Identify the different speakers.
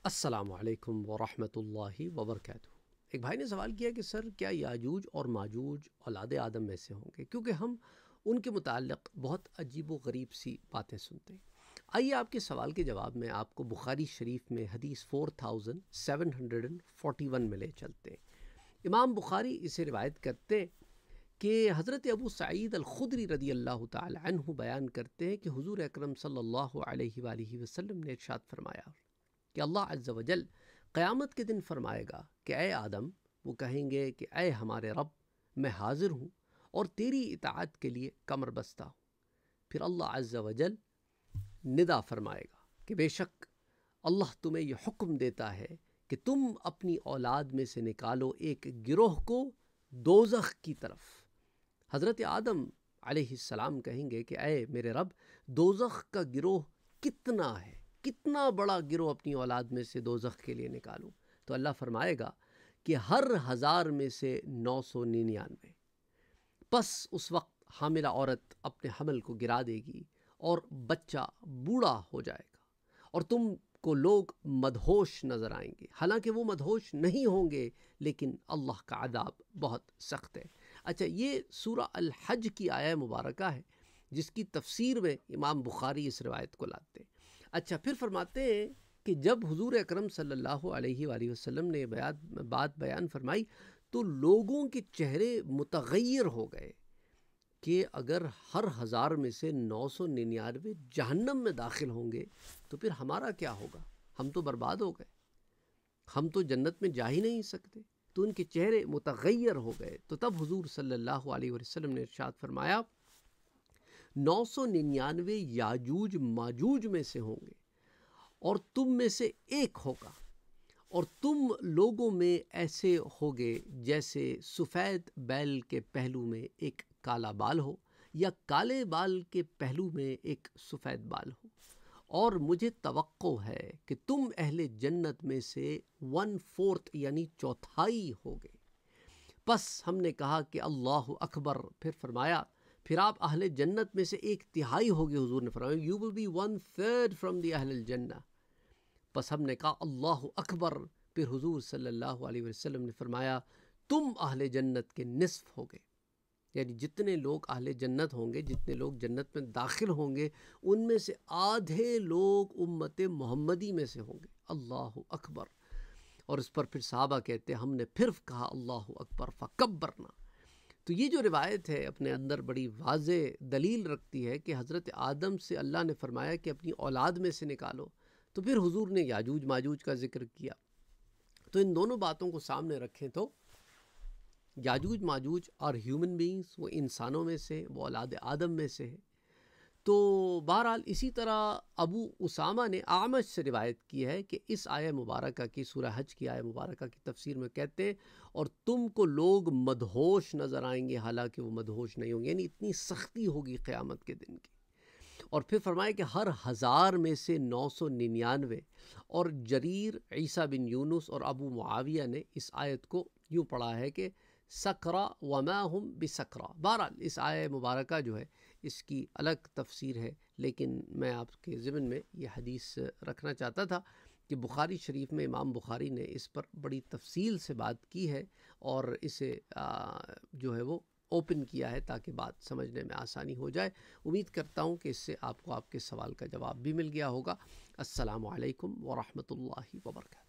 Speaker 1: السلام علیکم ورحمۃ اللہ وبرکاتہ۔ ایک بھائی نے سوال کیا کہ سر کیا یاجوج اور ماجوج اولاد آدم میں سے ہوں گے، کیونکہ ہم ان کے متعلق بہت عجیب و غریب سی باتیں سنتے ہیں۔ آئیے آپ کے سوال کے جواب میں آپ کو بخاری شریف میں حدیث 4741 میں لے چلتے ہیں۔ امام بخاری اسے روایت کرتے ہیں کہ حضرت ابو سعید الخدری رضی اللہ تعالی عنہ بیان کرتے ہیں کہ حضور اکرم صلی اللہ علیہ وآلہ وسلم نے ارشاد فرمایا کہ اللہ عز و جل قیامت کے دن فرمائے گا کہ اے آدم، وہ کہیں گے کہ اے ہمارے رب، میں حاضر ہوں اور تیری اطاعت کے لیے کمر بستہ ہوں۔ پھر اللہ عز و جل ندا فرمائے گا کہ بے شک اللہ تمہیں یہ حکم دیتا ہے کہ تم اپنی اولاد میں سے نکالو ایک گروہ کو دوزخ کی طرف۔ حضرت آدم علیہ السلام کہیں گے کہ اے میرے رب، دوزخ کا گروہ کتنا ہے، کتنا بڑا گروہ اپنی اولاد میں سے دوزخ کے لیے نکالوں؟ تو اللہ فرمائے گا کہ ہر 1000 میں سے 999۔ پس اس وقت حاملہ عورت اپنے حمل کو گرا دے گی اور بچہ بوڑھا ہو جائے گا، اور تم کو لوگ مدہوش نظر آئیں گے، حالانکہ وہ مدہوش نہیں ہوں گے، لیکن اللہ کا عذاب بہت سخت ہے۔ اچھا، یہ سورہ الحج کی آیہ مبارکہ ہے جس کی تفسیر میں امام بخاری اس روایت کو لاتے ہیں۔ اچھا، پھر فرماتے ہیں کہ جب حضور اکرم صلی اللہ علیہ وآلہ وسلم نے بات بیان فرمائی تو لوگوں کے چہرے متغیر ہو گئے کہ اگر ہر 1000 میں سے 999 جہنم میں داخل ہوں گے تو پھر ہمارا کیا ہوگا؟ ہم تو برباد ہو گئے، ہم تو جنت میں جا ہی نہیں سکتے۔ تو ان کے چہرے متغیر ہو گئے۔ تو تب حضور صلی اللہ علیہ وسلم نے ارشاد فرمایا 999 یاجوج ماجوج میں سے ہوں گے اور تم میں سے ایک ہوگا، اور تم لوگوں میں ایسے ہوگے جیسے سفید بیل کے پہلو میں ایک کالا بال ہو، یا کالے بال کے پہلو میں ایک سفید بال ہو، اور مجھے توقع ہے کہ تم اہل جنت میں سے 1/4 یعنی چوتھائی ہوگے۔ پس ہم نے کہا کہ اللہ اکبر۔ پھر فرمایا پھر آپ اہل جنت میں سے 1/3 ہوگے۔ حضور نے فرمایا you will be 1/3 from the اہل الجنہ۔ پس ہم نے کہا اللہ اکبر۔ پھر حضور صلی اللہ علیہ وسلم نے فرمایا تم اہل جنت کے نصف ہوگے، یعنی جتنے لوگ اہل جنت ہوں گے، جتنے لوگ جنت میں داخل ہوں گے، ان میں سے آدھے لوگ امت محمدی میں سے ہوں گے۔ اللہ اکبر۔ اور اس پر پھر صحابہ کہتے ہیں ہم نے پھر کہا اللہ اکبر فکبرنا۔ تو یہ جو روایت ہے اپنے اندر بڑی واضح دلیل رکھتی ہے کہ حضرت آدم سے اللہ نے فرمایا کہ اپنی اولاد میں سے نکالو، تو پھر حضور نے یاجوج ماجوج کا ذکر کیا۔ تو ان دونوں باتوں کو سامنے رکھیں تو یاجوج ماجوج اور ہیومن بینگز، وہ انسانوں میں سے، وہ اولاد آدم میں سے ہے۔ تو بہرحال اسی طرح ابو اسامہ نے اعمش سے روایت کی ہے کہ اس آیہ مبارکہ کی، سورہ حج کی آیہ مبارکہ کی تفسیر میں کہتے ہیں اور تم کو لوگ مدہوش نظر آئیں گے حالانکہ وہ مدہوش نہیں ہوں گے، یعنی اتنی سختی ہوگی قیامت کے دن کی۔ اور پھر فرمایا کہ ہر 1000 میں سے 999۔ اور جریر، عیسیٰ بن یونس اور ابو معاویہ نے اس آیت کو یوں پڑھا ہے کہ سکرا وما ہم بسکرا۔ بہرحال اس آیہ مبارکہ جو ہے اس کی الگ تفسیر ہے، لیکن میں آپ کے ذمن میں یہ حدیث رکھنا چاہتا تھا کہ بخاری شریف میں امام بخاری نے اس پر بڑی تفصیل سے بات کی ہے اور اسے جو ہے وہ اوپن کیا ہے تاکہ بات سمجھنے میں آسانی ہو جائے۔ امید کرتا ہوں کہ اس سے آپ کو آپ کے سوال کا جواب بھی مل گیا ہوگا۔ السلام علیکم ورحمۃ اللہ وبرکاتہ۔